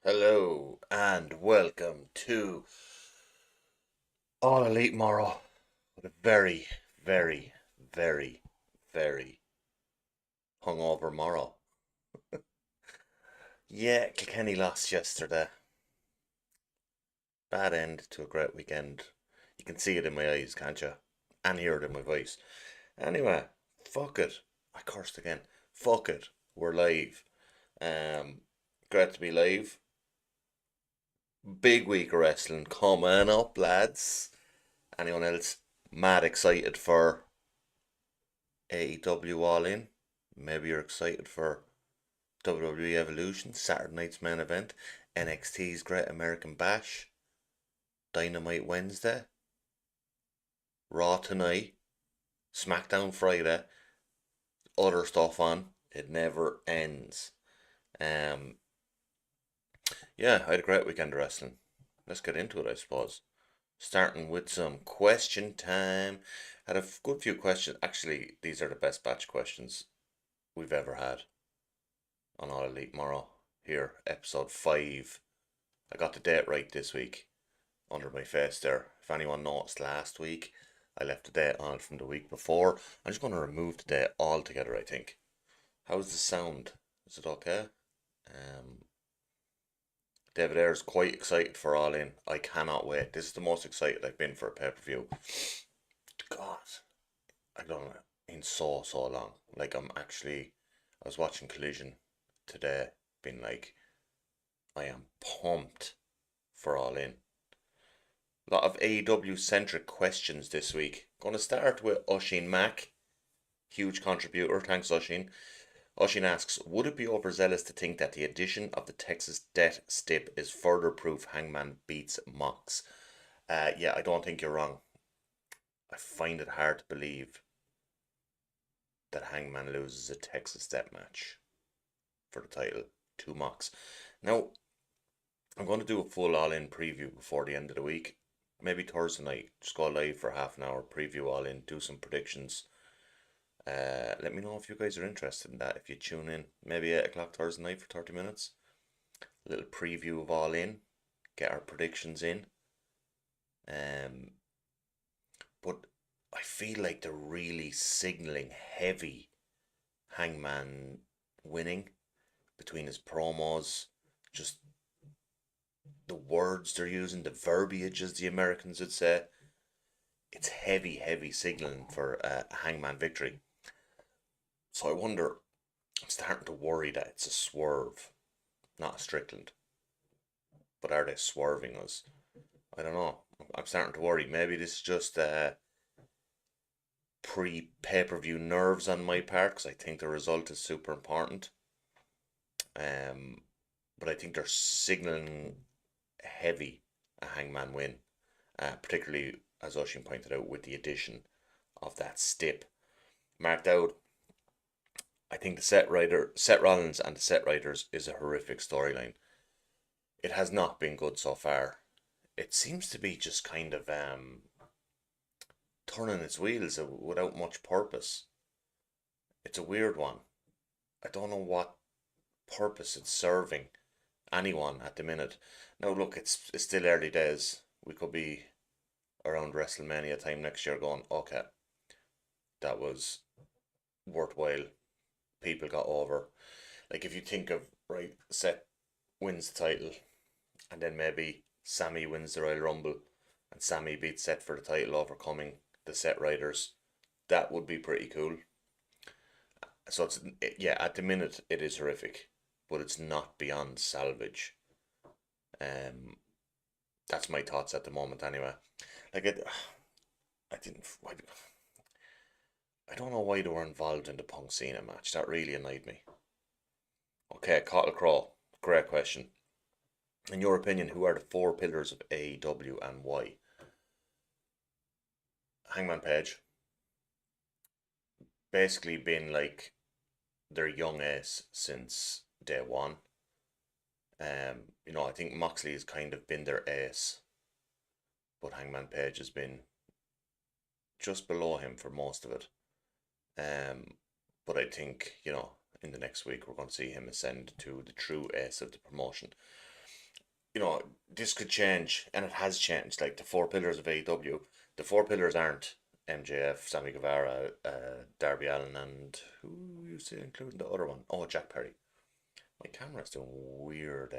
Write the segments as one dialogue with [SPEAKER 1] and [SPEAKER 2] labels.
[SPEAKER 1] Hello and welcome to All Elite Morro with a very, very, very, very hungover Morro. Yeah, Kilkenny lost yesterday. Bad end to a great weekend. You can see it in my eyes, can't you? And hear it in my voice. Anyway, fuck it. I cursed again. Fuck it. We're live. Um, Great to be live. Big week of wrestling coming up, lads. Anyone else mad excited for AEW All In? Maybe you're excited for WWE Evolution, Saturday night's main event, NXT's Great American Bash, Dynamite Wednesday, Raw tonight, SmackDown Friday, other stuff on. It never ends. Um, yeah, I had a great weekend of wrestling. Let's get into it, I suppose. Starting with some question time. Had a good few questions. Actually, these are the best batch questions we've ever had on All Elite Morrow. Here, episode 5. I got the date right this week under my face there. If anyone noticed last week, I left the date on from the week before. I'm just going to remove the date altogether, I think. How's the sound? Is it okay? David Ayres is quite excited for All In. I cannot wait. This is the most excited I've been for a pay-per-view. God, I don't know, in so long. Like I was watching Collision today, being like, I am pumped for All In. A lot of AEW centric questions this week. Going to start with Oshin Mack, huge contributor. Thanks, Oshin. Oshin asks, would it be overzealous to think that the addition of the Texas Death Stip is further proof Hangman beats Mox? Yeah, I don't think you're wrong. I find it hard to believe that Hangman loses a Texas Death match for the title to Mox. Now, I'm going to do a full All-In preview before the end of the week. Maybe Thursday night. Just go live for half an hour, preview All In, do some predictions. Let me know if you guys are interested in that. If you tune in, maybe 8 o'clock Thursday night for 30 minutes. A little preview of All In. Get our predictions in. But I feel like they're really signalling heavy Hangman winning between his promos, just the words they're using, the verbiage, as the Americans would say. It's heavy signaling for a Hangman victory. So I wonder, I'm starting to worry that it's a swerve, not a Strickland. But are they swerving us? I don't know. I'm starting to worry. Maybe this is just pre-pay-per-view nerves on my part, because I think the result is super important. But I think they're signalling heavy a Hangman win, particularly, as Oshin pointed out, with the addition of that stip. Marked out, I think the Seth Rollins and the Set Riders is a horrific storyline. It has not been good so far. It seems to be just kind of turning its wheels without much purpose. It's a weird one. I don't know what purpose it's serving anyone at the minute. Now look, it's still early days. We could be around WrestleMania time next year going, okay, that was worthwhile. People got over. Like if you think of, right, Seth wins the title and then maybe Sammy wins the Royal Rumble and Sammy beats Seth for the title, overcoming the Set Riders, that would be pretty cool. So yeah, at the minute it is horrific, but it's not beyond salvage. That's my thoughts at the moment anyway. Like I didn't I don't know why they were involved in the Punk Cena match. That really annoyed me. Okay, Cottle Craw, great question. In your opinion, who are the 4 pillars of AEW and why? Hangman Page, basically been like their young ace since day one. I think Moxley has kind of been their ace, but Hangman Page has been just below him for most of it. Um, but I think, in the next week we're going to see him ascend to the true ace of the promotion. This could change, and it has changed. Like the four pillars of AEW, the four pillars aren't MJF, Sammy Guevara, Darby Allin, and who you say including the other one? Oh, Jack Perry. My camera's doing weird,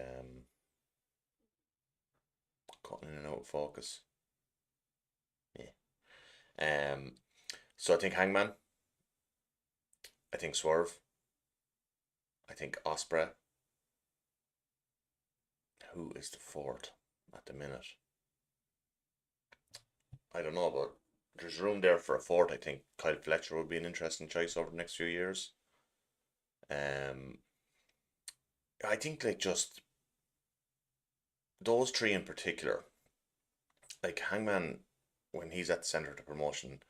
[SPEAKER 1] cutting in and out of focus. Yeah. So I think Hangman, I think Swerve, I think Osprey. Who is the fourth at the minute? I don't know, but there's room there for a fourth. I think Kyle Fletcher would be an interesting choice over the next few years. Um, I think like just those three in particular, like Hangman, when he's at the center of the promotion,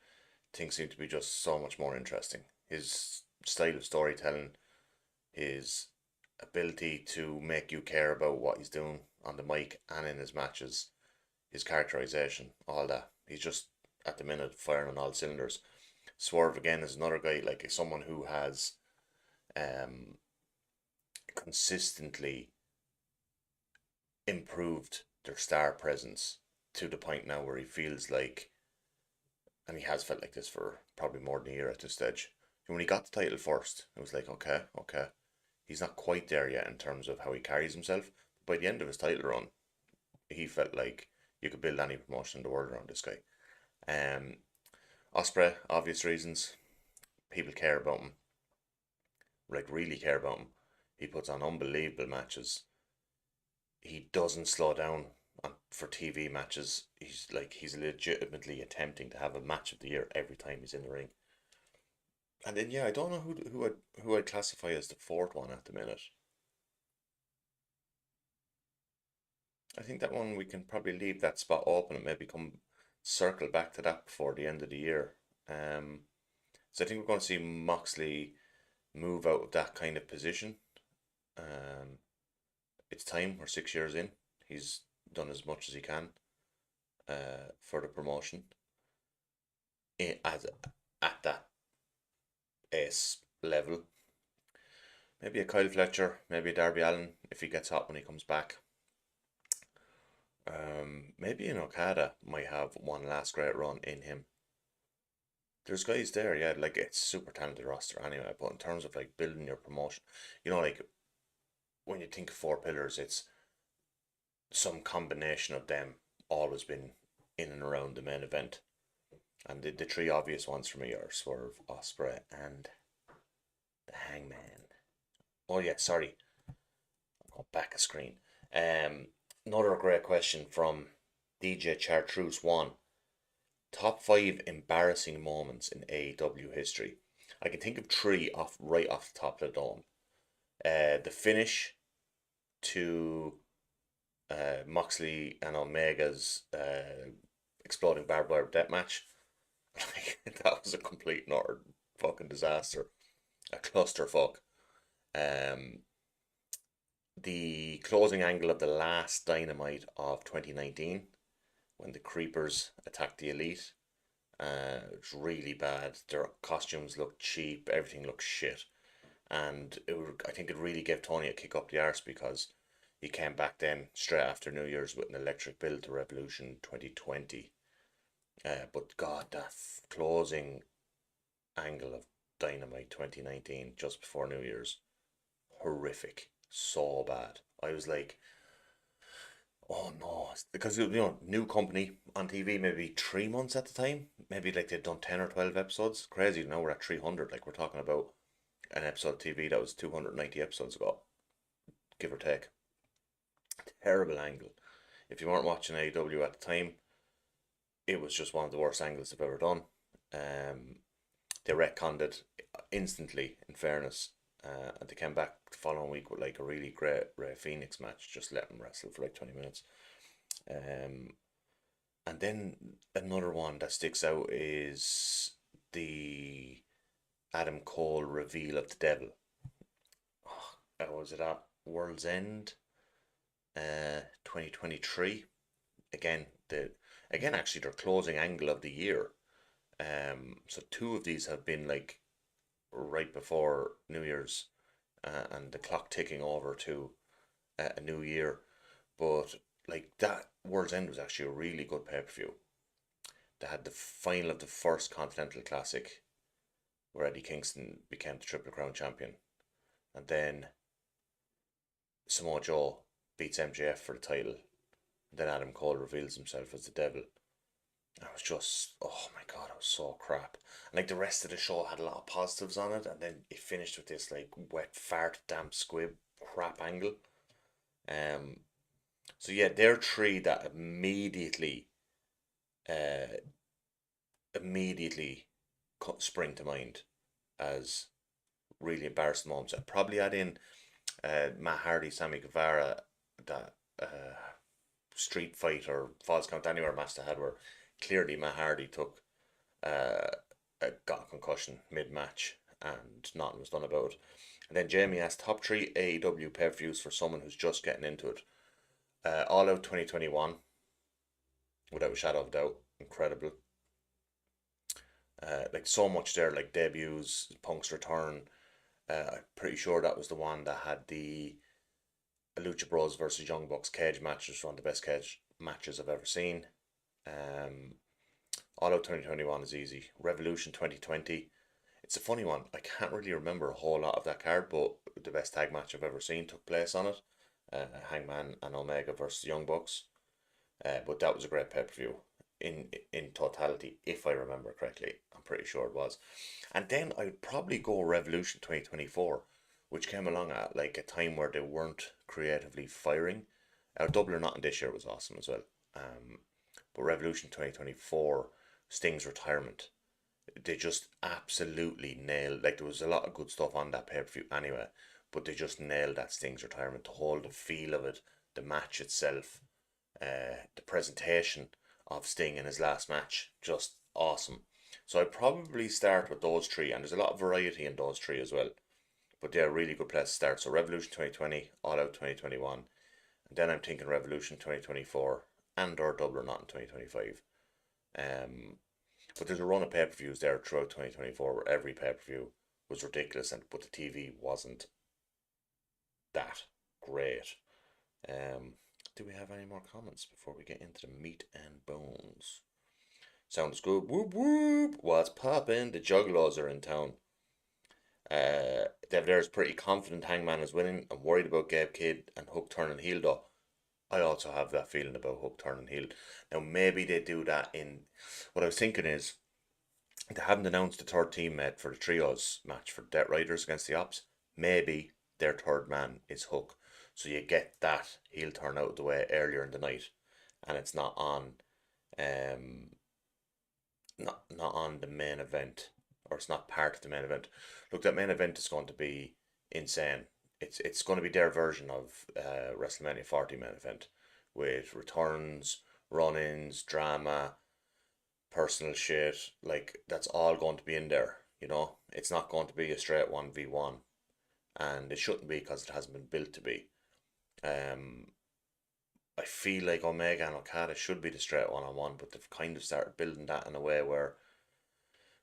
[SPEAKER 1] things seem to be just so much more interesting. His style of storytelling, his ability to make you care about what he's doing on the mic and in his matches, his characterization, all that. He's just at the minute firing on all cylinders. Swerve again is another guy like someone who has um consistently improved their star presence to the point now where he feels like, and he has felt like this for probably more than a year at this stage. When he got the title first, it was like, okay, okay, he's not quite there yet in terms of how he carries himself. By the end of his title run, he felt like you could build any promotion in the world around this guy. Um, Osprey, obvious reasons, people care about him, like really care about him. He puts on unbelievable matches. He doesn't slow down for TV matches. He's legitimately attempting to have a match of the year every time he's in the ring. And then yeah, I don't know who I'd classify as the fourth one at the minute. I think that one we can probably leave that spot open and maybe come circle back to that before the end of the year. Um, so I think we're going to see Moxley move out of that kind of position. Um, it's time. We're 6 years in. He's done as much as he can for the promotion as at that ace level. Maybe a Kyle Fletcher, maybe a Darby Allin if he gets hot when he comes back. Maybe an Okada might have one last great run in him. There's guys there, yeah, like it's super talented roster anyway. But in terms of like building your promotion, like when you think of four pillars, it's some combination of them always been in and around the main event. And the three obvious ones for me are Swerve, Osprey, and the Hangman. Oh yeah, sorry, I'll go back a screen. Um, Another great question from DJ Chartreuse one. Top five embarrassing moments in AEW history. I can think of three right off the top of the dome. The finish to Moxley and Omega's exploding barbed wire death match. That was a complete and utter fucking disaster, a clusterfuck. Um, the closing angle of the last Dynamite of 2019 when the Creepers attacked the Elite. It was really bad. Their costumes looked cheap. Everything looked shit. And I think it really gave Tony a kick up the arse because he came back then straight after New Year's with an electric bill to Revolution 2020. But God, that closing angle of Dynamite 2019 just before New Year's, horrific. So bad. I was like, oh no, because new company on TV, maybe 3 months at the time, maybe like they'd done 10 or 12 episodes. Crazy. Now we're at 300. Like we're talking about an episode of TV that was 290 episodes ago, give or take. Terrible angle. If you weren't watching AEW at the time, it was just one of the worst angles they've ever done. Um, they retconned it instantly. In fairness, and they came back the following week with like a really great Ray Phoenix match. Just let him wrestle for like 20 minutes. Um, and then another one that sticks out is the Adam Cole reveal of the devil. Oh, was it at World's End? 2023. Again, actually their closing angle of the year. So two of these have been like right before New Year's, and the clock ticking over to a new year. But like that World's End was actually a really good pay per view. They had the final of the first Continental Classic, where Eddie Kingston became the Triple Crown champion, and then Samoa Joe beats MJF for the title. And then Adam Cole reveals himself as the Devil. And it was just, oh my god, it was so crap. And like the rest of the show had a lot of positives on it, and then it finished with this like wet fart, damp squib crap angle. Um, so yeah, they're three that uh, immediately spring to mind as really embarrassing moments. I'd probably add in Matt Hardy, Sammy Guevara, that street fight or falls count anywhere match they had where clearly Matt Hardy took uh, got a concussion mid match and nothing was done about it. And then Jamie asked top three AEW pay per views for someone who's just getting into it. All Out 2021, without a shadow of doubt, incredible. Like so much there, like debuts, Punk's return. I'm pretty sure that was the one that had the Lucha Bros versus Young Bucks cage match, which was one of the best cage matches I've ever seen. Um, All Out 2021 is easy. Revolution 2020. It's a funny one. I can't really remember a whole lot of that card, but the best tag match I've ever seen took place on it. Hangman and Omega versus Young Bucks. But that was a great pay per view in totality, if I remember correctly. I'm pretty sure it was. And then I'd probably go Revolution 2024, which came along at like a time where they weren't creatively firing. Our Double or Nothing this year was awesome as well. But Revolution 2024, Sting's retirement, they just absolutely nailed. Like there was a lot of good stuff on that pay per view anyway, but they just nailed that Sting's retirement. The whole the feel of it, the match itself, the presentation of Sting in his last match, just awesome. So I'd probably start with those three, and there's a lot of variety in those three as well. But they're a really good place to start. So Revolution 2020, All Out 2021, and then I'm thinking Revolution 2024 and or Double or Not in 2025. Um, but there's a run of pay per views there throughout 2024 where every pay per view was ridiculous, and but the TV wasn't that great. Um, do we have any more comments before we get into the meat and bones? Sounds good. Whoop whoop. What's poppin'? The Juggalos are in town. David Ayer's pretty confident Hangman is winning. I'm worried about Gabe Kidd and Hook turning heel though. I also have that feeling about Hook turning heel. Now maybe they do that in. What I was thinking is they haven't announced the third teammate for the trios match for Death Riders against the Ops. Maybe their third man is Hook, so you get that heel turn out of the way earlier in the night, and it's not on, um, not on the main event, or it's not part of the main event. Look, that main event is going to be insane. It's going to be their version of WrestleMania 40 main event, with returns, run-ins, drama, personal shit. Like that's all going to be in there. You know, it's not going to be a straight 1v1, and it shouldn't be because it hasn't been built to be. Um, I feel like Omega and Okada should be the straight one-on-one, but they've kind of started building that in a way where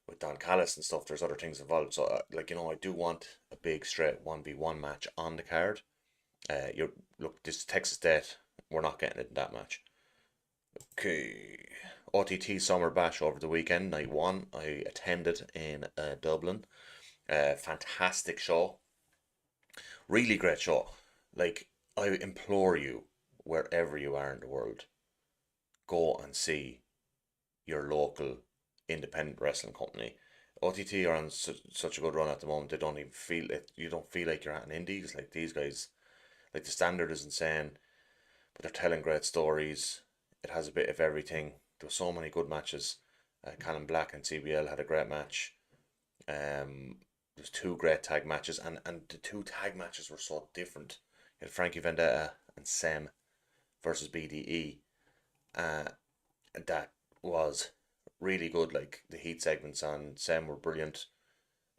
[SPEAKER 1] with Don Callis and stuff, there's other things involved. So, like I do want a big straight 1v1 match on the card. You look, this Texas State, we're not getting it in that match. Okay. OTT Summer Bash over the weekend, night one. I attended in Dublin. Fantastic show. Really great show. Like, I implore you, wherever you are in the world, go and see your local independent wrestling company. OTT are on such a good run at the moment. They don't even feel it. You don't feel like you're at an indies. Like these guys, like the standard is insane, but they're telling great stories. It has a bit of everything. There were so many good matches. Callum Black and CBL had a great match. There's two great tag matches, and the two tag matches were so different. You had Frankie Vendetta and Sam versus BDE. Uh, that was really good. Like the heat segments on Sam were brilliant.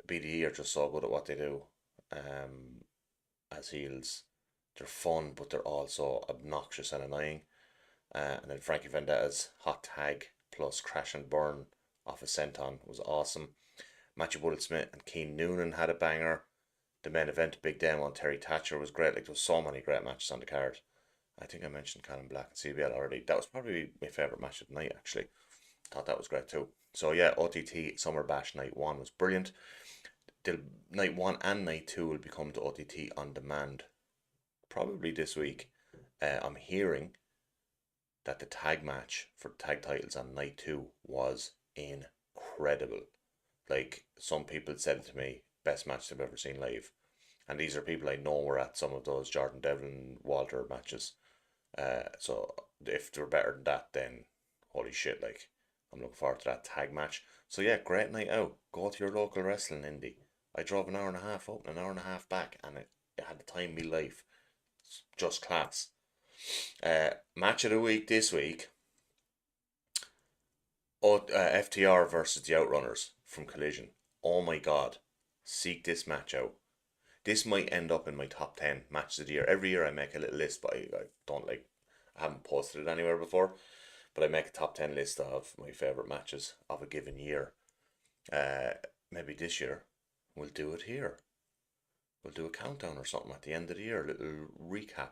[SPEAKER 1] BDE are just so good at what they do, as heels. They're fun, but they're also obnoxious and annoying. And then Frankie Vendetta's hot tag plus crash and burn off a senton was awesome. Matthew Bullet Smith and Keen Noonan had a banger. The main event, Big Demo and Terry Thatcher, was great. Like, there was so many great matches on the card. I think I mentioned Callum Black and CBL already. That was probably my favourite match of the night, actually. Thought that was great too. So yeah, OTT Summer Bash Night 1 was brilliant. The Night 1 and Night 2 will become the OTT on demand probably this week. I'm hearing that the tag match for tag titles on Night 2 was incredible. Like, some people said it to me, best match they've ever seen live. And these are people I know were at some of those Jordan Devlin Walter matches. So if they're better than that, then holy shit, like, I'm looking forward to that tag match. So yeah, great night out. Go to your local wrestling indie. I drove an hour and a half up and an hour and a half back, and it had the time of my life. It's just class. Match of the week this week. FTR versus the Outrunners from Collision. Oh my god. Seek this match out. This might end up in my top 10 matches of the year. Every year I make a little list, but I don't like, I haven't posted it anywhere before, but I make a top 10 list of my favourite matches of a given year. Maybe this year we'll do it here. We'll do a countdown or something at the end of the year, a little recap.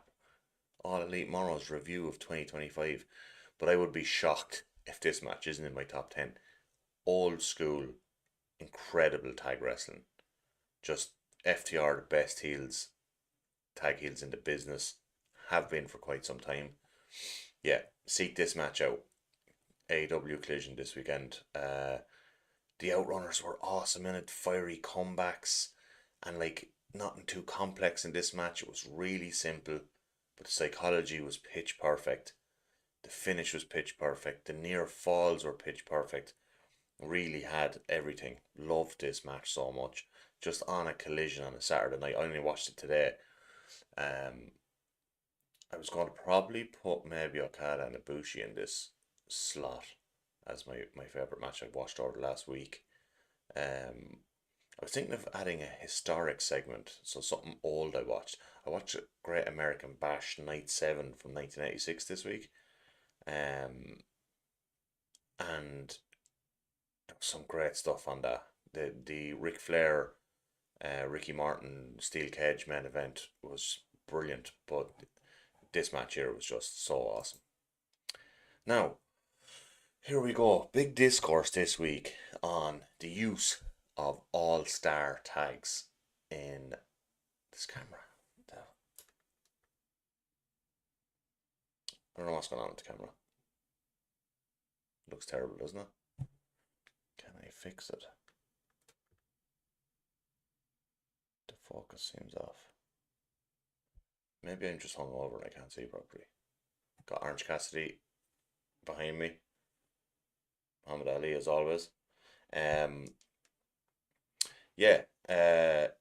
[SPEAKER 1] All Elite Morro's review of 2025. But I would be shocked if this match isn't in my top 10. Old school, incredible tag wrestling. Just FTR, the best heels, tag heels in the business, have been for quite some time. Yeah, seek this match out. AEW Collision this weekend. The Outrunners were awesome in it, fiery comebacks, and like, nothing too complex in this match. It was really simple, but the psychology was pitch perfect. The finish was pitch perfect. The near falls were pitch perfect. Really had everything. Loved this match so much. Just on a Collision on a Saturday night. I only watched it today. I was going to probably put maybe Okada and Ibushi in this slot as my favourite match I've watched over the last week. I was thinking of adding a historic segment, so something old I watched. I watched Great American Bash Night 7 from 1986 this week. And there was some great stuff on that. The Ric Flair, Ricky Martin Steel Cage main event was brilliant, but this match here was just so awesome. Now, here we go. Big discourse this week on the use of all-star tags in this camera. I don't know what's going on with the camera. Looks terrible, doesn't it? Can I fix it? The focus seems off. Maybe I'm just hungover and I can't see properly. Got Orange Cassidy behind me. Muhammad Ali as always. Yeah. The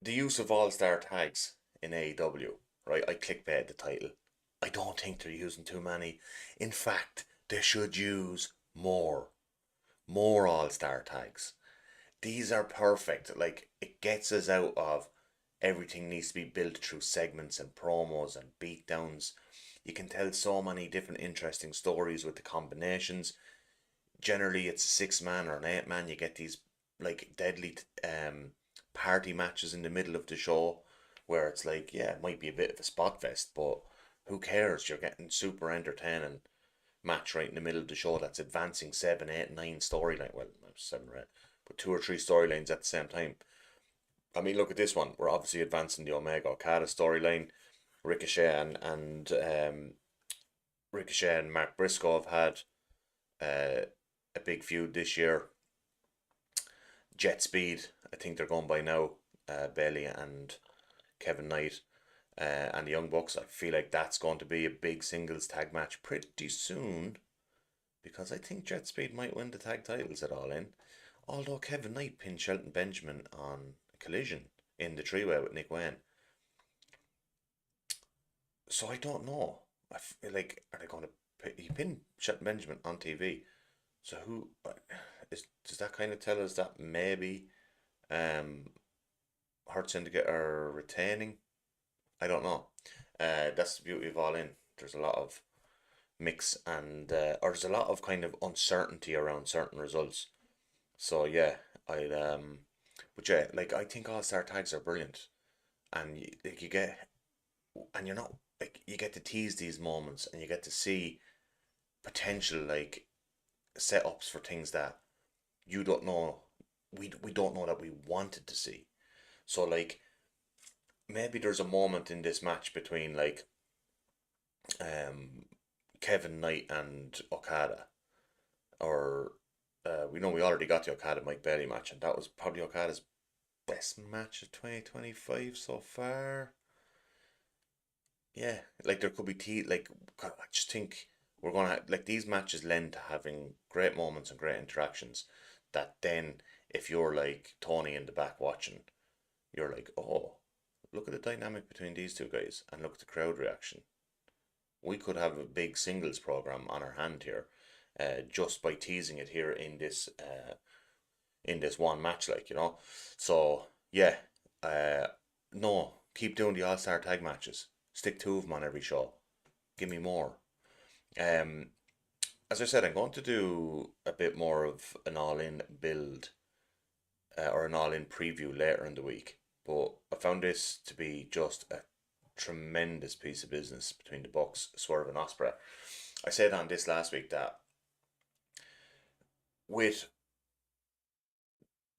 [SPEAKER 1] use of all-star tags in AEW. Right, I clickbait the title. I don't think they're using too many. In fact, they should use more. More all-star tags. These are perfect. Like, it gets us out of everything needs to be built through segments and promos and beatdowns. You can tell so many different interesting stories with the combinations. Generally, it's a 6-man or an 8-man. You get these like deadly party matches in the middle of the show where it's like, yeah, it might be a bit of a spot fest, but who cares? You're getting super entertaining match right in the middle of the show that's advancing 7, 8, 9 storyline. Well, not 7 or 8, but 2 or 3 storylines at the same time. I mean, look at this one. We're obviously advancing the Omega Okada storyline. Ricochet and Mark Briscoe have had a big feud this year. Jet Speed, I think they're going by now. Bailey and Kevin Knight and the Young Bucks. I feel like that's going to be a big singles tag match pretty soon, because I think Jet Speed might win the tag titles at All In. Although Kevin Knight pinned Shelton Benjamin on Collision in the three-way with Nick Wayne. So I don't know. I feel like, are they going to... He pinned Shelton Benjamin on TV. So does that kind of tell us that maybe Hurt Syndicate are retaining. I don't know. That's the beauty of All In. There's a lot of mix and or there's a lot of kind of uncertainty around certain results. So yeah, I'd but yeah, like I think All Star tags are brilliant, and like you get, and you're not like you get to tease these moments, and you get to see potential like setups for things that you don't know. We don't know that we wanted to see. So like maybe there's a moment in this match between like um Kevin Knight and Okada, or we know we already got the Okada Mike Bailey match, and that was probably Okada's best match of 2025 so far. Yeah, like there could be like I just think we're gonna like these matches lend to having great moments and great interactions. That then, if you're like Tony in the back watching, you're like, oh, look at the dynamic between these two guys, and look at the crowd reaction. We could have a big singles program on our hand here, just by teasing it here in this one match, like So yeah, no, keep doing the All Star tag matches. Stick two of them on every show. Give me more. Um, as I said, I'm going to do a bit more of an All In build or an All In preview later in the week. But I found this to be just a tremendous piece of business between the Bucks, Swerve, and Osprey. I said on this last week that with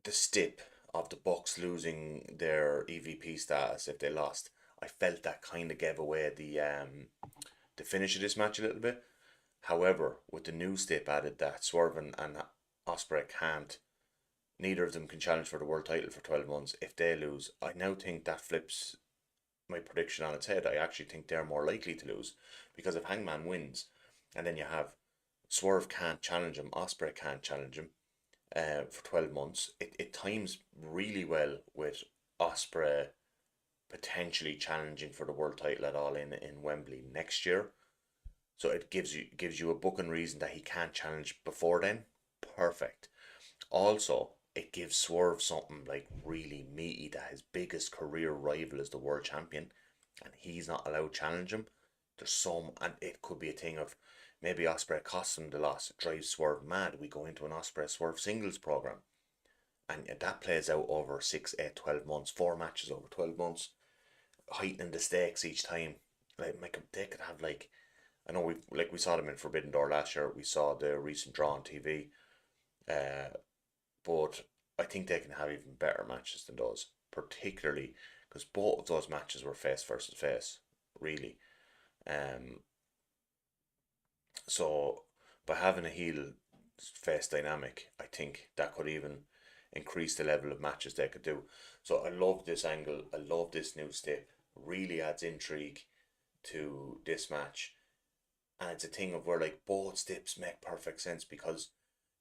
[SPEAKER 1] the stip of the Bucks losing their EVP status if they lost, I felt that kind of gave away the finish of this match a little bit. However, with the new stip added that Swerve and Osprey can't, neither of them can challenge for the world title for 12 months if they lose. I now think that flips my prediction on its head. I actually think they're more likely to lose because if Hangman wins, and then you have Swerve can't challenge him, Osprey can't challenge him, for 12 months, it times really well with Osprey potentially challenging for the world title at All in Wembley next year. So it gives you a booking reason that he can't challenge before then. Perfect. Also, it gives Swerve something like really meaty that his biggest career rival is the world champion, and he's not allowed to challenge him. There's some, and it could be a thing of maybe Osprey costs him the loss, it drives Swerve mad. We go into an Osprey Swerve singles program, and that plays out over 6, 8, 12 months, 4 matches over 12 months, heightening the stakes each time. Like they could have like, I know we saw them in Forbidden Door last year. We saw the recent draw on TV, uh, but I think they can have even better matches than those, particularly because both of those matches were face versus face, really. Um, so by having a heel face dynamic, I think that could even increase the level of matches they could do. So I love this angle. I love this new step. Really adds intrigue to this match, and it's a thing of where like both steps make perfect sense because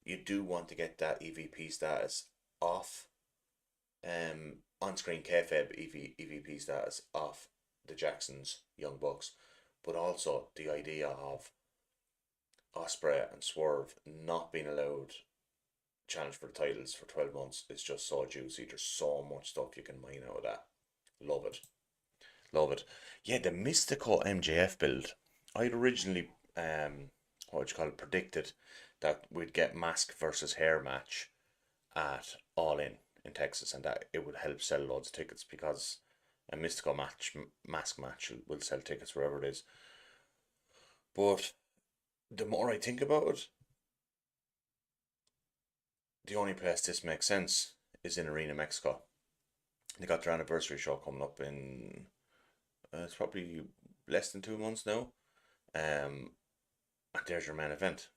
[SPEAKER 1] you do want to get that EVP status off, on screen kayfabe EVP status off the Jacksons, Young Bucks, but also the idea of Osprey and Swerve not being allowed challenge for the titles for 12 months is just so juicy. There's so much stuff you can mine out of that. Love it. Love it. Yeah, the Mistico MJF build. I'd originally, what would you call it, predicted that we'd get mask versus hair match at All in Texas, and that it would help sell loads of tickets because a Mystical mask match will sell tickets wherever it is. But the more I think about it, the only place this makes sense is in Arena Mexico. They got their anniversary show coming up in it's probably less than 2 months now. And there's your main event.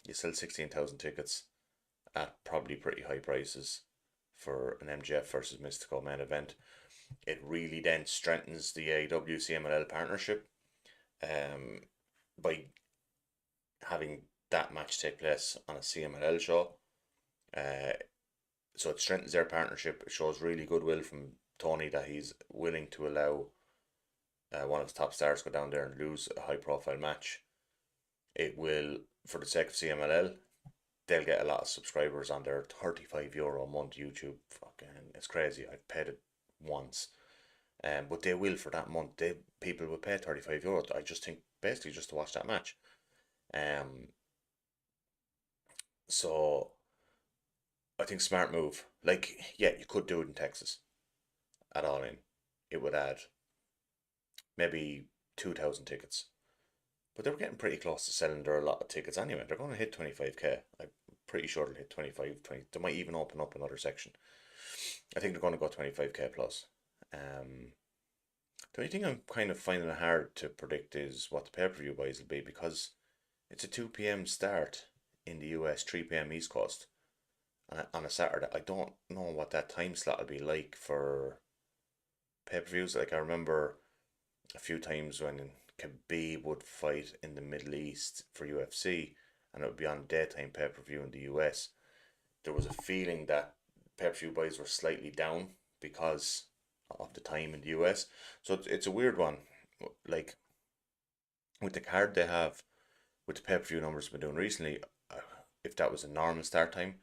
[SPEAKER 1] You sell 16,000 tickets at probably pretty high prices for an MJF versus Mystical main event. It really then strengthens the AEW CMLL partnership, um, by having that match take place on a CMLL show. Uh, so it strengthens their partnership. It shows really goodwill from Tony that he's willing to allow one of his top stars go down there and lose a high profile match. It will, for the sake of CMLL, they'll get a lot of subscribers on their €35 a month YouTube. Fucking, it's crazy. I've paid it once. But they will for that month. People will pay €35. I just think basically just to watch that match. Um, so I think smart move. Like, yeah, you could do it in Texas at All In. It would add maybe 2,000 tickets. But they were getting pretty close to selling their a lot of tickets anyway. They're going to hit 25k. I'm pretty sure they'll hit 25, 20. They might even open up another section. I think they're going to go 25k plus. The only thing I'm kind of finding it hard to predict is what the pay per view buys will be, because it's a 2 p.m. start in the US, 3 p.m. East Coast on a Saturday. I don't know what that time slot will be like for pay per views. Like, I remember a few times when Khabib would fight in the Middle East for UFC, and it would be on daytime pay per view in the US. There was a feeling that pay per view buys were slightly down because of the time in the US. So it's a weird one. Like, with the card they have, with the pay per view numbers we've been doing recently, if that was a normal start time,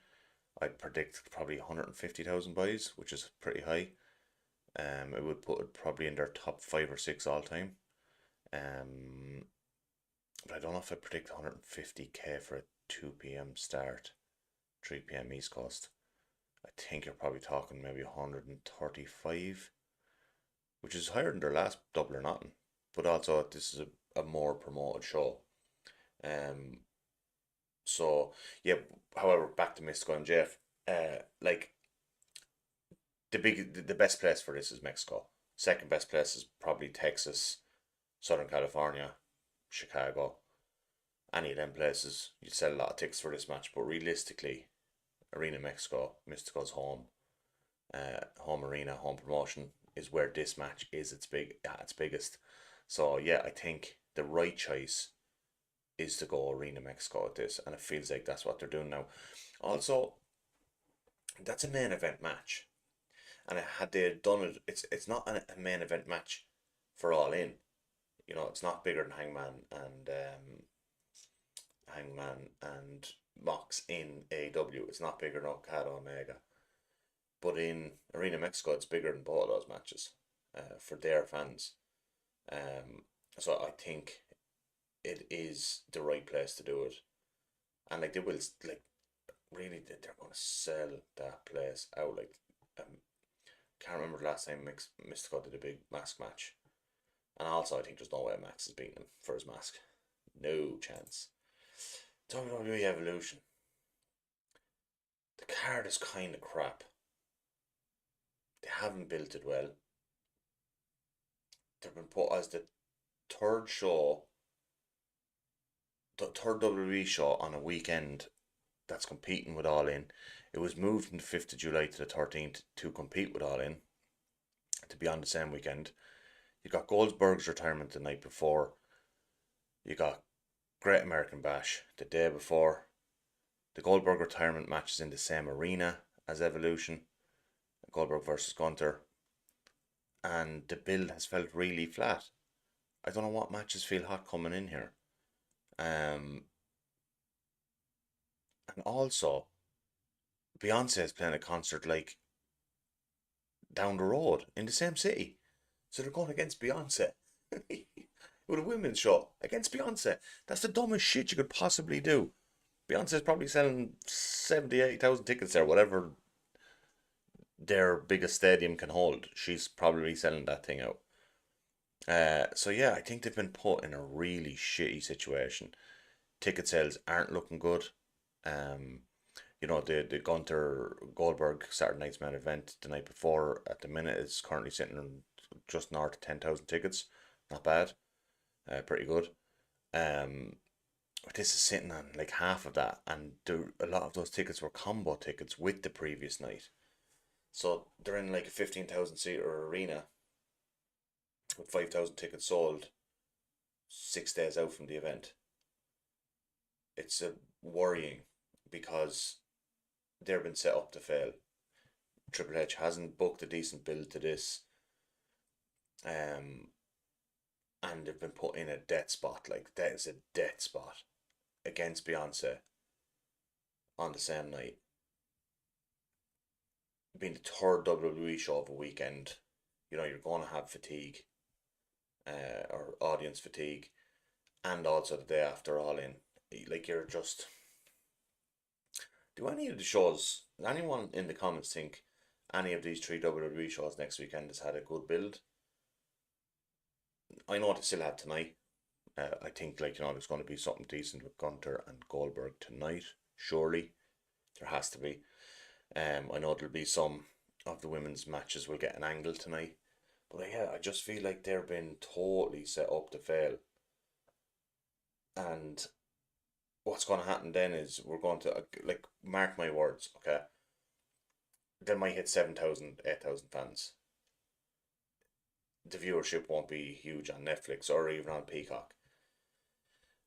[SPEAKER 1] I'd predict probably 150,000 buys, which is pretty high. It would put it probably in their top 5 or 6 all time. Um, but I don't know if I predict 150k for a 2 p.m. start, 3 p.m. East Coast. I think you're probably talking maybe 135, which is higher than their last Double or Nothing. But also, this is a more promoted show. Um, so yeah. However, back to Mistico MJF. Like, the best place for this is Mexico. Second best place is probably Texas, Southern California, Chicago. Any of them places, you'd sell a lot of tickets for this match. But realistically, Arena Mexico, Mystico's home arena, home promotion, is where this match is at its biggest. So yeah, I think the right choice is to go Arena Mexico at this, and it feels like that's what they're doing now. Also, that's a main event match, and had they done it, it's not a main event match for All In. It's not bigger than Hangman and Mox in AEW. It's not bigger than Okada Omega. But in Arena Mexico, it's bigger than both of those matches for their fans. So I think it is the right place to do it. And like, they will, like, really, they're going to sell that place out. Like, can't remember the last time Mystico did a big mask match. And also, I think there's no way Max is beating him for his mask. No chance. WWE Evolution. The card is kind of crap. They haven't built it well. They've been put as the third show, the third WWE show on a weekend that's competing with All In. It was moved from the 5th of July to the 13th to compete with All In, to be on the same weekend. You got Goldberg's retirement the night before. You got Great American Bash the day before. The Goldberg retirement match is in the same arena as Evolution, Goldberg versus Gunter, and the build has felt really flat. I don't know what matches feel hot coming in here. And also, Beyonce is playing a concert like down the road in the same city. So they're going against Beyonce. With a women's show against Beyonce. That's the dumbest shit you could possibly do. Beyonce's probably selling 78,000 tickets there, whatever their biggest stadium can hold. She's probably selling that thing out. So yeah, I think they've been put in a really shitty situation. Ticket sales aren't looking good. Um, the Gunter Goldberg Saturday night's main event the night before, at the minute, is currently sitting on just north of 10,000 tickets. Not bad. Pretty good. Um, but this is sitting on like half of that, and a lot of those tickets were combo tickets with the previous night. So they're in like a 15,000 seater arena with 5,000 tickets sold 6 days out from the event. It's worrying because they've been set up to fail. Triple H hasn't booked a decent build to this. And they've been put in a dead spot. Like, that is a dead spot against Beyonce on the same night. Being the third WWE show of a weekend you're going to have fatigue, or audience fatigue, and also the day after All In. Like, you're just. Do any of the shows, anyone in the comments think any of these three WWE shows next weekend has had a good build? I know they still have tonight. I think, like, there's going to be something decent with Gunter and Goldberg tonight. Surely there has to be. I know there'll be some of the women's matches will get an angle tonight, but yeah, I just feel like they're being totally set up to fail. And what's going to happen then is we're going to, like, mark my words, okay? They might hit 7,000, 8,000 fans. The viewership won't be huge on Netflix or even on Peacock,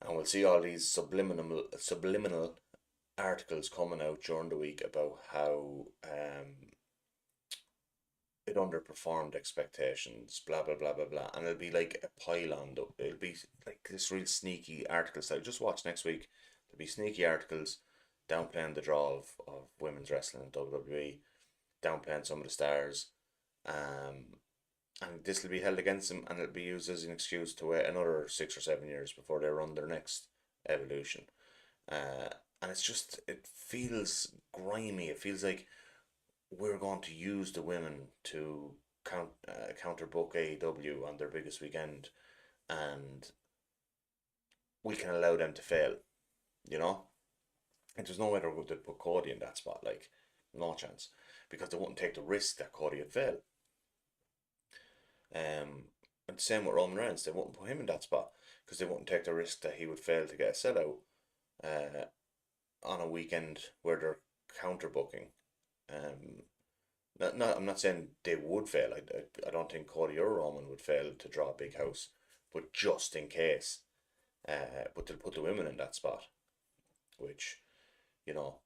[SPEAKER 1] and we'll see all these subliminal articles coming out during the week about how it underperformed expectations, blah blah blah blah blah, and it'll be like a pylon. It'll be like this real sneaky articles that I just watch next week. There'll be sneaky articles downplaying the draw of women's wrestling in WWE, downplaying some of the stars, and this will be held against them, and it'll be used as an excuse to wait another 6 or 7 years before they run their next evolution. And it feels grimy. It feels like we're going to use the women to counter book AEW on their biggest weekend, and we can allow them to fail, you know? And there's no way they're going to put Cody in that spot, like, no chance, because they wouldn't take the risk that Cody would fail. And the same with Roman Reigns, they wouldn't put him in that spot because they wouldn't take the risk that he would fail to get a sellout uh, on a weekend where they're counter booking. I'm not saying they would fail. I don't think Cody or Roman would fail to draw a big house, but just in case. But they'll put the women in that spot, which, you know,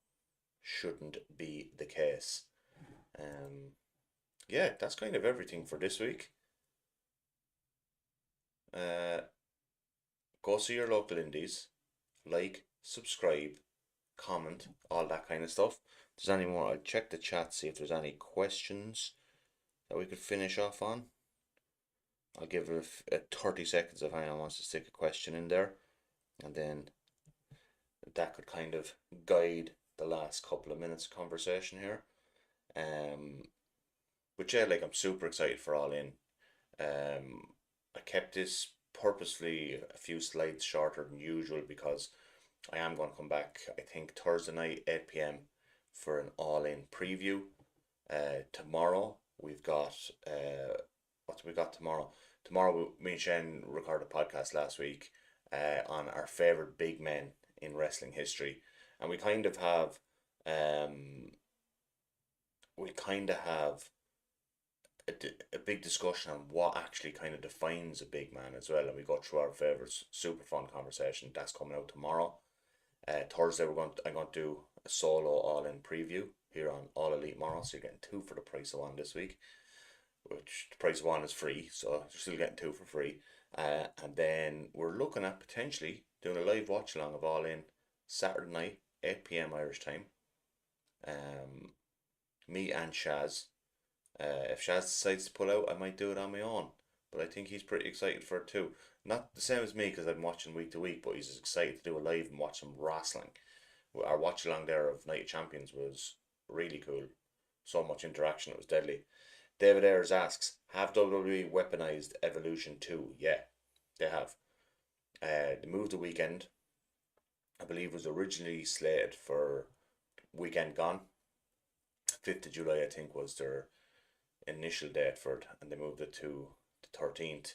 [SPEAKER 1] shouldn't be the case. Yeah, that's kind of everything for this week. Uh, Go see your local indies, like, subscribe, comment, all that kind of stuff. If there's any more, I'll check the chat, see if there's any questions that we could finish off on. I'll give it a 30 seconds if anyone wants to stick a question in there, and then that could kind of guide the last couple of minutes of conversation here. But yeah, like, I'm super excited for All In. I kept this purposely a few slides shorter than usual because I am going to come back, I think, Thursday night, 8 p.m. for an All In preview. Tomorrow, we've got, what do we got tomorrow? Tomorrow, me and Shane recorded a podcast last week on our favourite big men in wrestling history. And we kind of have, a big discussion on what actually kind of defines a big man as well, and we go through our favorites. Super fun conversation. That's coming out tomorrow. Thursday I'm going to do a solo All In preview here on All Elite Morro, so you're getting two for the price of one this week, which the price of one is free, so you're still getting two for free. And then we're looking at potentially doing a live watch along of All In Saturday night, 8 p.m. Irish time. Me and Shaz. If Shaz decides to pull out, I might do it on my own. But I think he's pretty excited for it too. Not the same as me because I'm watching week to week, but he's excited to do a live and watch some wrestling. Our watch along there of Night of Champions was really cool. So much interaction, it was deadly. David Ayers asks, have WWE weaponized Evolution 2? Yeah, they have. They moved the weekend. I believe it was originally slated for weekend gone. 5th of July, I think, was their initial date for it, and they moved it to the 13th.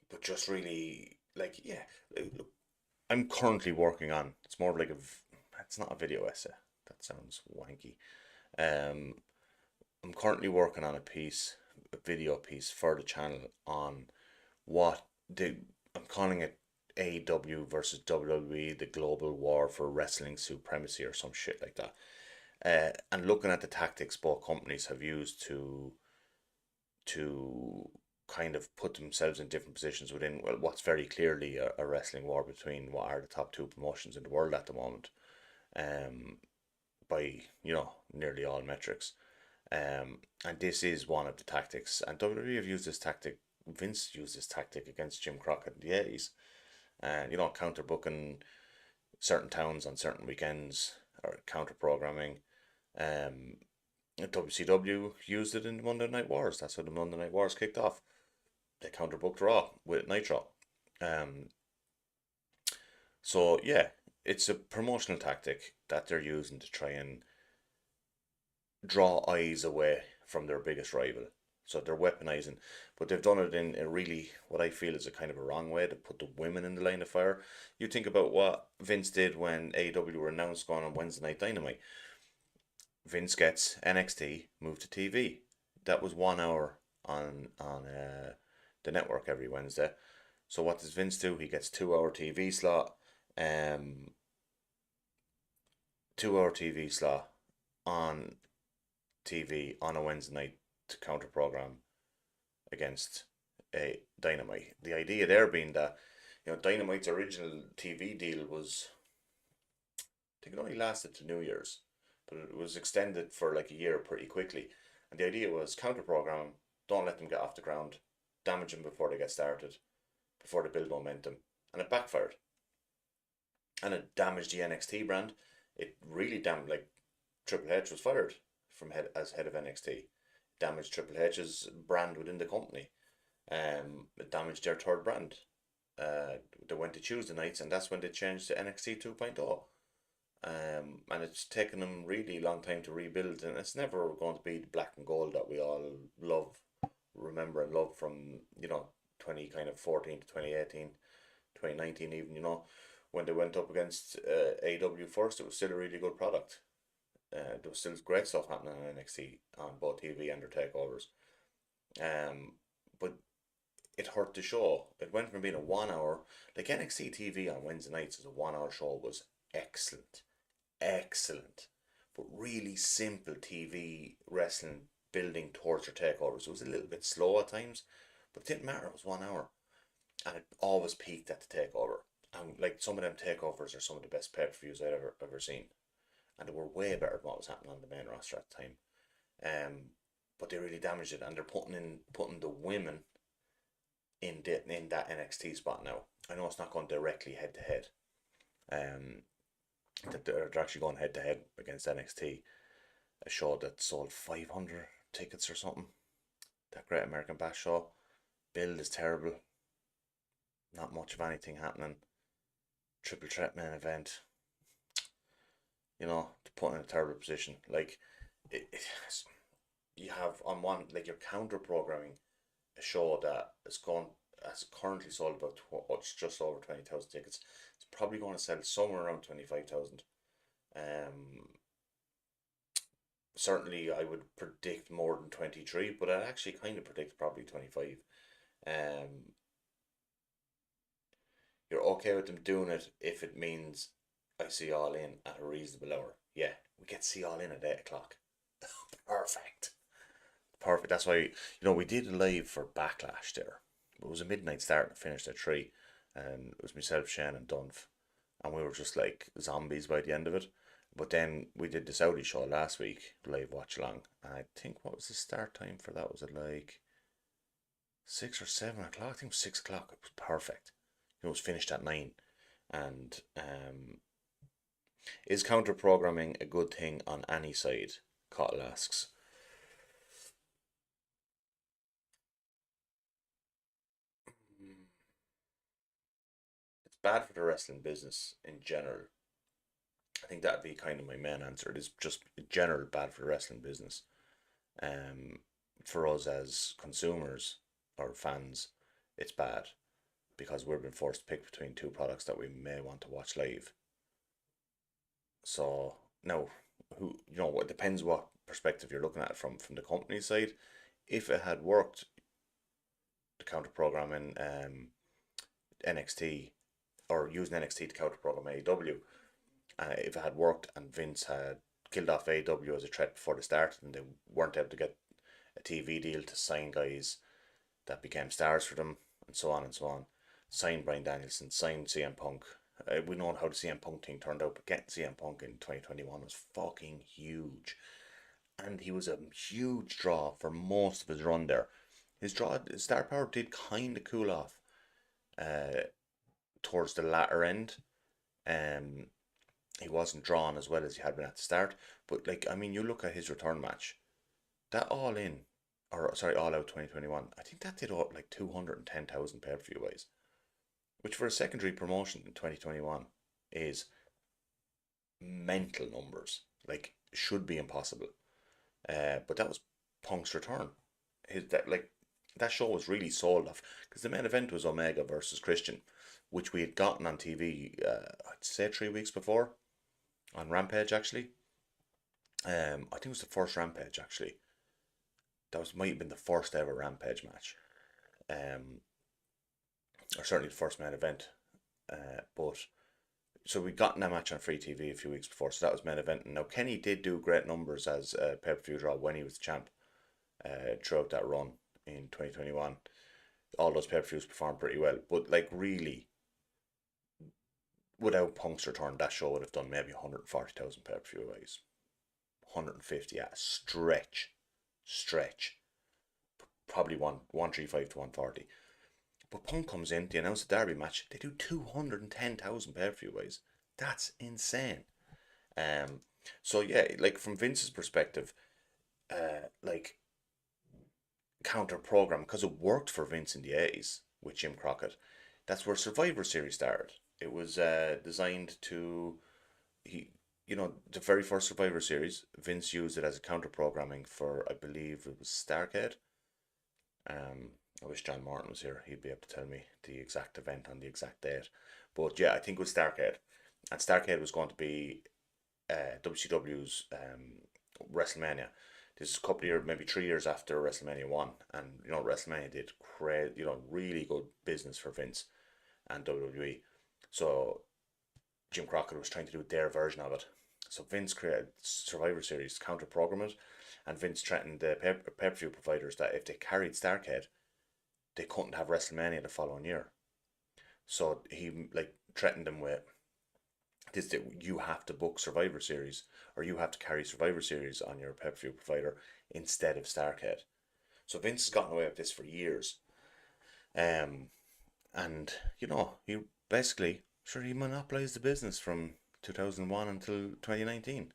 [SPEAKER 1] But just really, like, yeah, look, I'm currently working on, it's more like it's not a video essay, that sounds wanky. I'm currently working on a video piece for the channel on I'm calling it AEW versus WWE, the global war for wrestling supremacy or some shit like that. And looking at the tactics both companies have used to kind of put themselves in different positions within, well, what's very clearly a wrestling war between what are the top two promotions in the world at the moment, by nearly all metrics. And this is one of the tactics. And WWE have used this tactic. Vince used this tactic against Jim Crockett in the 80s. And, counter booking certain towns on certain weekends or counter programming. Um, WCW used it in the Monday Night Wars. That's how the Monday Night Wars kicked off. They counter booked Raw with Nitro. Um, so, yeah, it's a promotional tactic that they're using to try and draw eyes away from their biggest rival. So they're weaponizing, but they've done it in a really, what I feel is a kind of a wrong way to put the women in the line of fire. You think about what Vince did when AEW were announced going on Wednesday Night Dynamite. Vince gets NXT moved to TV. That was 1 hour on the network every Wednesday. So what does Vince do? He gets 2 hour TV slot, um, 2 hour TV slot on TV on a Wednesday night to counter program against a Dynamite. The idea there being that Dynamite's original TV deal was, I think it only lasted to New Year's, but it was extended for like a year pretty quickly. And the idea was counter program them, don't let them get off the ground, damage them before they get started, before they build momentum, and it backfired. And it damaged the NXT brand. It really damaged, like, Triple H was fired from head of NXT. Damaged Triple H's brand within the company. It damaged their third brand. They went to Tuesday nights, and that's when they changed to NXT 2.0. And it's taken them really long time to rebuild, and it's never going to be the black and gold that we all love, remember and love from 2014 to 2018, 2019 even. When they went up against AEW first, it was still a really good product. There was still great stuff happening on NXT on both TV and their takeovers. But it hurt the show. It went from being a 1 hour, like NXT TV on Wednesday nights as a 1 hour show was excellent, excellent, but really simple TV wrestling building towards their takeovers. It was a little bit slow at times, but it didn't matter. It was 1 hour, and it always peaked at the takeover. And like some of them takeovers are some of the best pay per views I've ever seen, and they were way better than what was happening on the main roster at the time. But they really damaged it, and they're putting the women in that NXT spot now. I know it's not going directly head to head. That they're actually going head to head against NXT, a show that sold 500 tickets or something. That Great American Bash show. Build is terrible. Not much of anything happening. Triple threat main event. To put in a terrible position. Like you have on one, like, you're counter programming a show that has currently sold about just over 20,000 tickets. It's probably going to sell somewhere around 25,000. Certainly I would predict more than 23, but I actually kind of predict probably 25. Um, you're okay with them doing it if it means I see All In at a reasonable hour. Yeah, we get to see All In at 8 o'clock. Perfect. Perfect. That's why, we did a live for Backlash there. It was a midnight start and finished at 3. And it was myself, Shane, and Dunph. And we were just like zombies by the end of it. But then we did the Saudi show last week, live watch along. And I think, what was the start time for that? Was it like 6 or 7 o'clock? I think it was 6 o'clock. It was perfect. It was finished at 9. And is counter programming a good thing on any side? Cottle asks. It's bad for the wrestling business in general. I think that'd be kind of my main answer. It is just in general bad for the wrestling business. Um, for us as consumers or fans, it's bad because we've been forced to pick between two products that we may want to watch live. So now, it depends what perspective you're looking at it from the company side. If it had worked, the counter programming NXT or using NXT to counter program AEW, if it had worked and Vince had killed off AEW as a threat before they started and they weren't able to get a TV deal to sign guys that became stars for them and so on and so on, sign Brian Danielson, sign CM Punk. We know how the CM Punk thing turned out, but getting CM Punk in 2021 was fucking huge. and he was a huge draw for most of his run there. His star power did kind of cool off towards the latter end. Um, he wasn't drawn as well as he had been at the start. But like, I mean, you look at his return match, that All In, or sorry, All Out 2021. I think that did like 210,000 pay per view wise, which for a secondary promotion in 2021 is mental numbers. Like, should be impossible. But that was Punk's return. That show was really sold off because the main event was Omega versus Christian, which we had gotten on TV. I'd say 3 weeks before on Rampage actually. I think it was the first Rampage actually. Might have been the first ever Rampage match. Um, or certainly the first main event. But so we got in that match on free TV a few weeks before, so that was main event. And now Kenny did do great numbers as a pay per view draw when he was the champ throughout that run in 2021. All those pay per views performed pretty well, but like really, without Punk's return, that show would have done maybe 140,000 pay per view wise, 150 at a stretch, probably 135 to 140. But Punk comes in, they announce the Derby match, they do 210,000 pay per view wise. That's insane. Um, so yeah, like from Vince's perspective, like counter program because it worked for Vince in the 80s with Jim Crockett. That's where Survivor Series started. It was designed to he the very first Survivor Series. Vince used it as a counter programming for I believe it was Starrcade. I wish John Martin was here. He'd be able to tell me the exact event on the exact date. But yeah, I think it was Starrcade, and Starrcade was going to be WCW's WrestleMania. This is a couple of years, maybe 3 years after WrestleMania 1. And, WrestleMania did really good business for Vince and WWE. So Jim Crockett was trying to do their version of it. So Vince created Survivor Series, counter program it, and Vince threatened the pay per view providers that if they carried Starrcade, they couldn't have WrestleMania the following year. So he threatened them with this: that you have to book Survivor Series or you have to carry Survivor Series on your pay per view provider instead of Starrcade. So Vince has gotten away with this for years. Um, and he basically sure he monopolized the business from 2001 until 2019.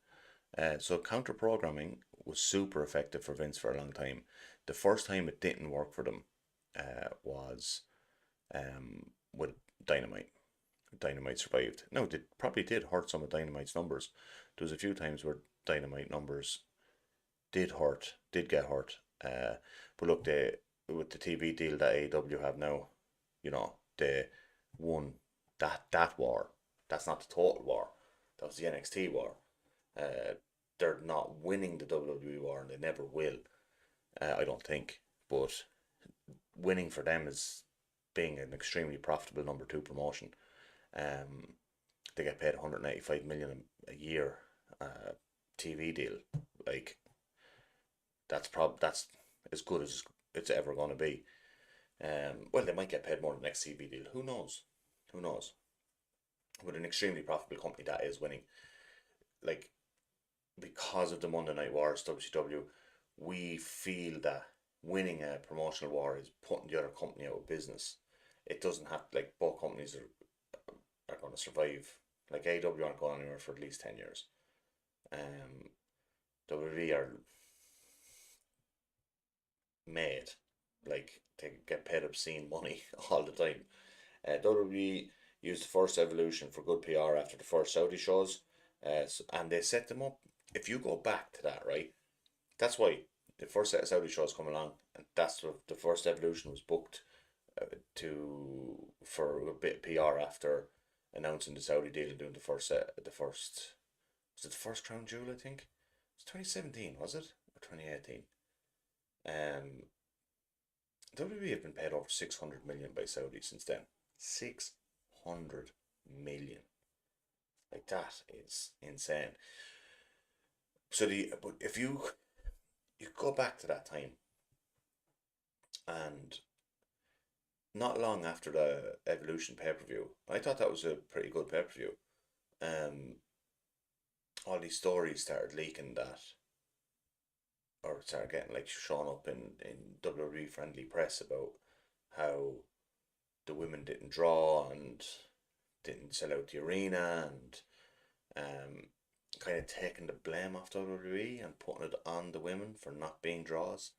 [SPEAKER 1] So counter programming was super effective for Vince for a long time. The first time it didn't work for them was with Dynamite. Dynamite survived. No, it probably did hurt some of Dynamite's numbers. There was a few times where Dynamite numbers did get hurt. But look, with the TV deal that AEW have now, they won that war. That's not the total war. That was the NXT war. They're not winning the WWE war, and they never will. I don't think. But winning for them is being an extremely profitable number two promotion. They get paid 185 million a year TV deal. Like that's as good as it's ever going to be. Well, they might get paid more than the next TV deal. Who knows? Who knows? With an extremely profitable company that is winning, like because of the Monday Night Wars, WCW, we feel that winning a promotional war is putting the other company out of business. It doesn't have like both companies are going to survive. Like AEW aren't going anywhere for at least 10 years. WWE are made like they get paid obscene money all the time. WWE used the first Evolution for good PR after the first Saudi shows, and they set them up. If you go back to that, right, that's why the first set of Saudi shows come along, and that's what the first Evolution was booked for a bit of PR after announcing the Saudi deal and doing the first set. Was it the first Crown Jewel? I think it was 2017. Was it or 2018? WWE have been paid over 600 million by Saudi since then. 600 million. Like that is insane. But if you go back to that time, and not long after the Evolution pay per view, I thought that was a pretty good pay per view. All these stories started leaking that or started getting like shown up in WWE friendly press about how the women didn't draw and didn't sell out the arena, and um, kind of taking the blame off WWE and putting it on the women for not being draws.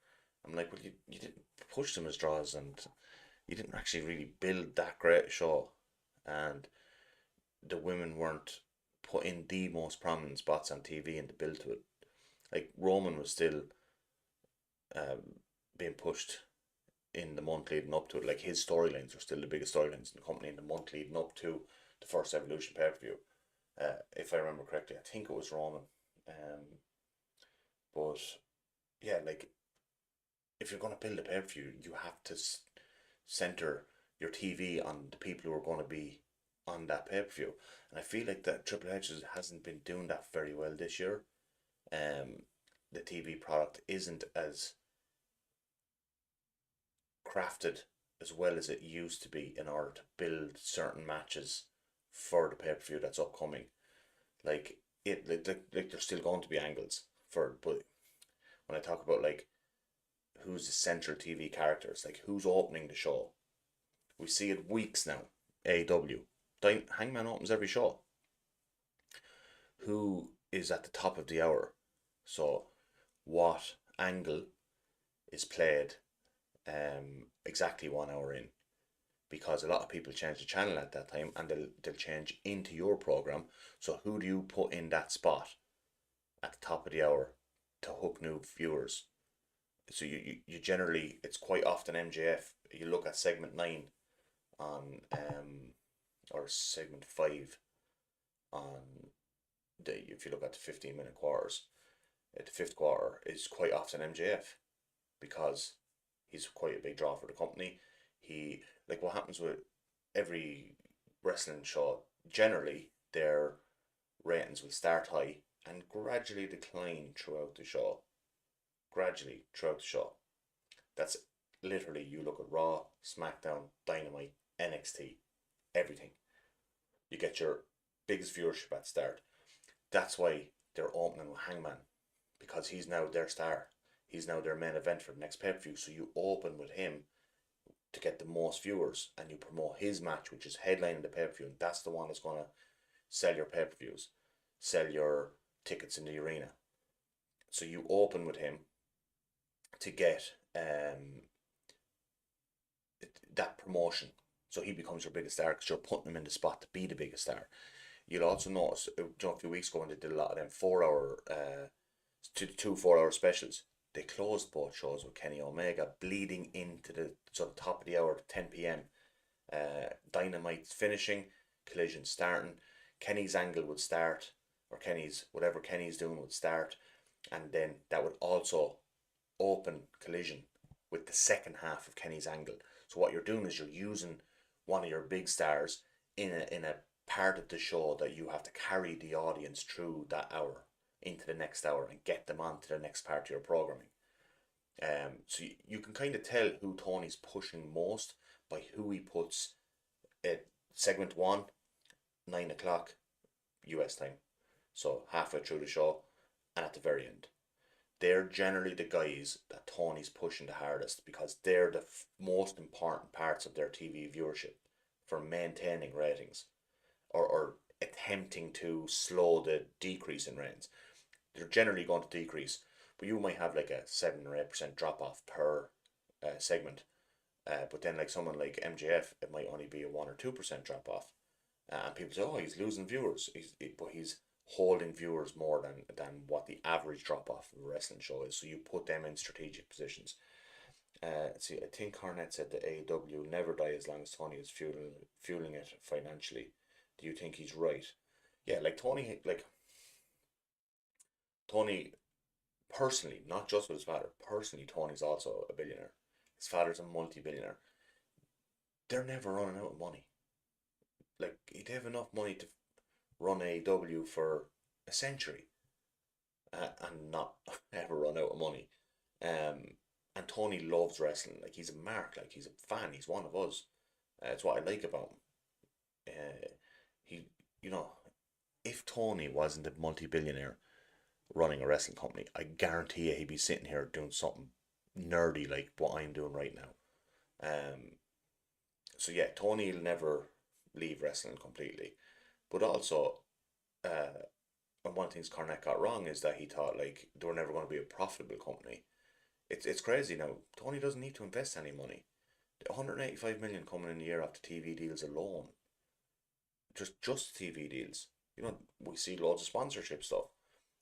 [SPEAKER 1] I'm like, well, you didn't push them as draws, and you didn't actually really build that great show, and the women weren't put in the most prominent spots on TV in the build to it. Like Roman was still um, being pushed in the month leading up to it. Like his storylines were still the biggest storylines in the company in the month leading up to the first Evolution pay per view. If I remember correctly, I think it was Roman. Um, but yeah, like if you're going to build a pay per view, you have to center your TV on the people who are going to be on that pay per view. And I feel like that Triple H hasn't been doing that very well this year. Um, the TV product isn't as crafted as well as it used to be in order to build certain matches for the pay per view that's upcoming. Like like there's still going to be angles for, but when I talk about like who's the central TV characters, like who's opening the show, we see it weeks now. AEW, Hangman opens every show. Who is at the top of the hour? So what angle is played exactly 1 hour in, because a lot of people change the channel at that time and they'll change into your program. So who do you put in that spot at the top of the hour to hook new viewers? So you generally, it's quite often MJF. You look at segment 9 on or segment 5 on if you look at the 15-minute quarters, the fifth quarter is quite often MJF, because he's quite a big draw for the company. He, like what happens with every wrestling show, generally their ratings will start high and gradually decline throughout the show. Gradually throughout the show. That's literally, you look at Raw, SmackDown, Dynamite, NXT, everything. You get your biggest viewership at start. That's why they're opening with Hangman, because he's now their star. He's now their main event for the next pay per view. So you open with him to get the most viewers, and you promote his match, which is headlining the pay per view, and that's the one that's gonna sell your pay per views, sell your tickets in the arena. So you open with him to get that promotion. So he becomes your biggest star because you're putting him in the spot to be the biggest star. You'll also notice, a few weeks ago when they did a lot of them 4 hour, 4 hour specials, they closed both shows with Kenny Omega bleeding into the sort of top of the hour, 10 p.m. Dynamite's finishing, Collision starting. Kenny's angle would start, or Kenny's, whatever Kenny's doing would start, and then that would also open Collision with the second half of Kenny's angle. So what you're doing is you're using one of your big stars in a part of the show that you have to carry the audience through that hour into the next hour and get them on to the next part of your programming. So you can kind of tell who Tony's pushing most by who he puts at segment 1, 9 o'clock US time. So halfway through the show and at the very end. They're generally the guys that Tony's pushing the hardest, because they're the most important parts of their TV viewership for maintaining ratings, or attempting to slow the decrease in ratings. They're generally going to decrease, but you might have like a 7 or 8% drop off per segment. But then, like someone like MJF, it might only be a 1 or 2% drop off. And people say, oh, he's losing viewers. But he's holding viewers more than what the average drop off of a wrestling show is. So you put them in strategic positions. See, I think Cornette said that AEW will never die as long as Tony is fueling it financially. Do you think he's right? Yeah, like Tony personally, not just with his father. Personally, Tony's also a billionaire. His father's a multi-billionaire. They're never running out of money. Like, they have enough money to run AEW for a century, and not ever run out of money. And Tony loves wrestling. Like, he's a mark. Like, he's a fan. He's one of us. It's what I like about him. He, you know, if Tony wasn't a multi-billionaire, running a wrestling company, I guarantee you he'd be sitting here doing something nerdy like what I'm doing right now. So yeah, Tony will never leave wrestling completely, but also, and one of the things Cornette got wrong is that he thought like they were never going to be a profitable company. It's crazy now. Tony doesn't need to invest any money. 185 million coming in a year after TV deals alone. Just TV deals. You know, we see loads of sponsorship stuff.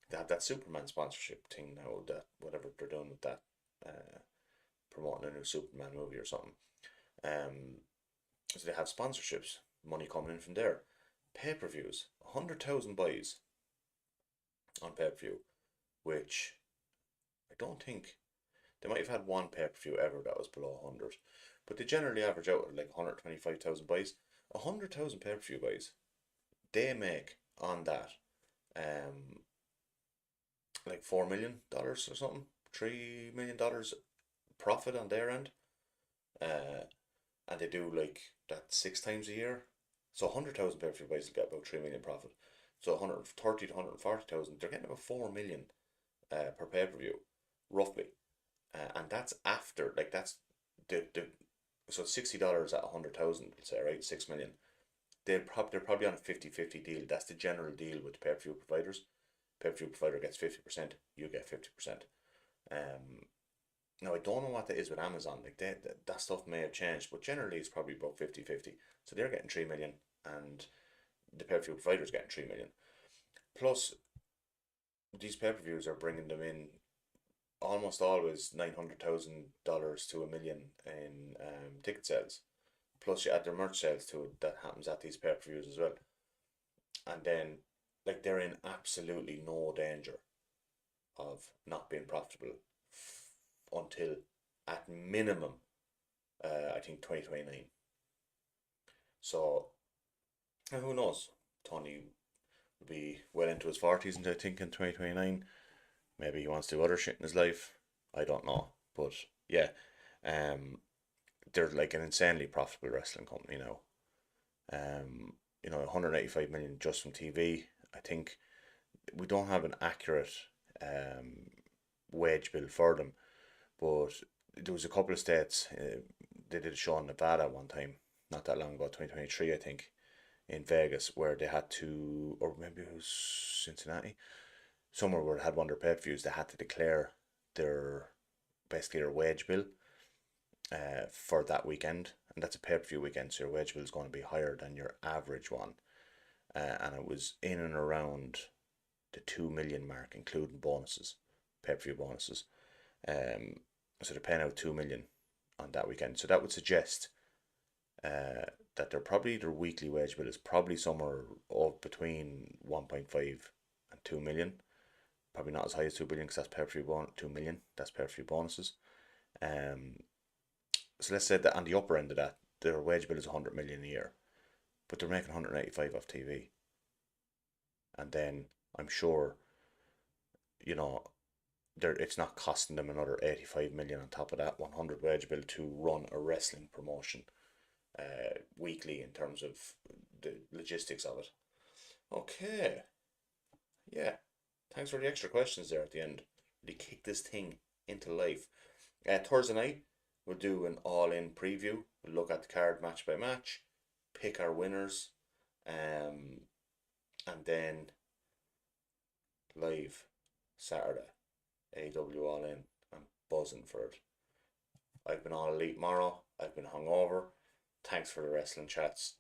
[SPEAKER 1] They have that Superman sponsorship thing now. That whatever they're doing with that, promoting a new Superman movie or something. So they have sponsorships, money coming in from there. Pay per views, 100,000 buys on pay per view, which I don't think they might have had one pay per view ever that was below 100, but they generally average out at like 125,000 buys. 100,000 pay per view buys, they make on that like $4 million or something, $3 million profit on their end. Uh, and they do like that 6 times a year. So 100,000 pay per view buys will get about 3 million profit. So 130 to 140,000, they're getting about 4 million per pay per view, roughly. And that's after, like, that's the so $60 at 100,000, let's say, right? 6 million. They're probably on a 50-50 deal. That's the general deal with pay per view providers. Pay per view provider gets 50%, you get 50%. Now, I don't know what that is with Amazon. Like that stuff may have changed, but generally it's probably about 50-50. So they're getting 3 million, and the pay per view provider's getting 3 million. Plus, these pay per views are bringing them in almost always $900,000 to $1 million in ticket sales. Plus, you add their merch sales to it that happens at these pay per views as well. And then, like, they're in absolutely no danger of not being profitable until at minimum, I think 2029. So, and who knows? Tony will be well into his 40s, and I think in 2029, maybe he wants to do other shit in his life. I don't know, but yeah, they're like an insanely profitable wrestling company now. You know, 185 million just from TV. I think we don't have an accurate wage bill for them, but there was a couple of states. They did a show in Nevada one time, not that long ago, 2023, I think, in Vegas, where they had to, or maybe it was Cincinnati, somewhere where they had one of their pay per views. They had to declare their basically their wage bill for that weekend, and that's a pay per view weekend, so your wage bill is going to be higher than your average one. And it was in and around the 2 million mark, including bonuses, pay per view bonuses. So they're paying out 2 million on that weekend. So that would suggest that their weekly wage bill is probably somewhere up between 1.5 and 2 million. Probably not as high as 2 billion because that's pay per view 2 million. That's pay per view bonuses. So let's say that on the upper end of that, their wage bill is 100 million a year, but they're making 185 off TV. And then I'm sure, you know, it's not costing them another 85 million on top of that 100 wage bill to run a wrestling promotion weekly in terms of the logistics of it. Okay, yeah. Thanks for the extra questions there at the end. Really kick this thing into life. Thursday night, we'll do an all-in preview. We'll look at the card match by match, pick our winners, and then live Saturday, AEW All In. I'm buzzing for it. I've been on Elite Morro. I've been hungover. Thanks for the wrestling chats.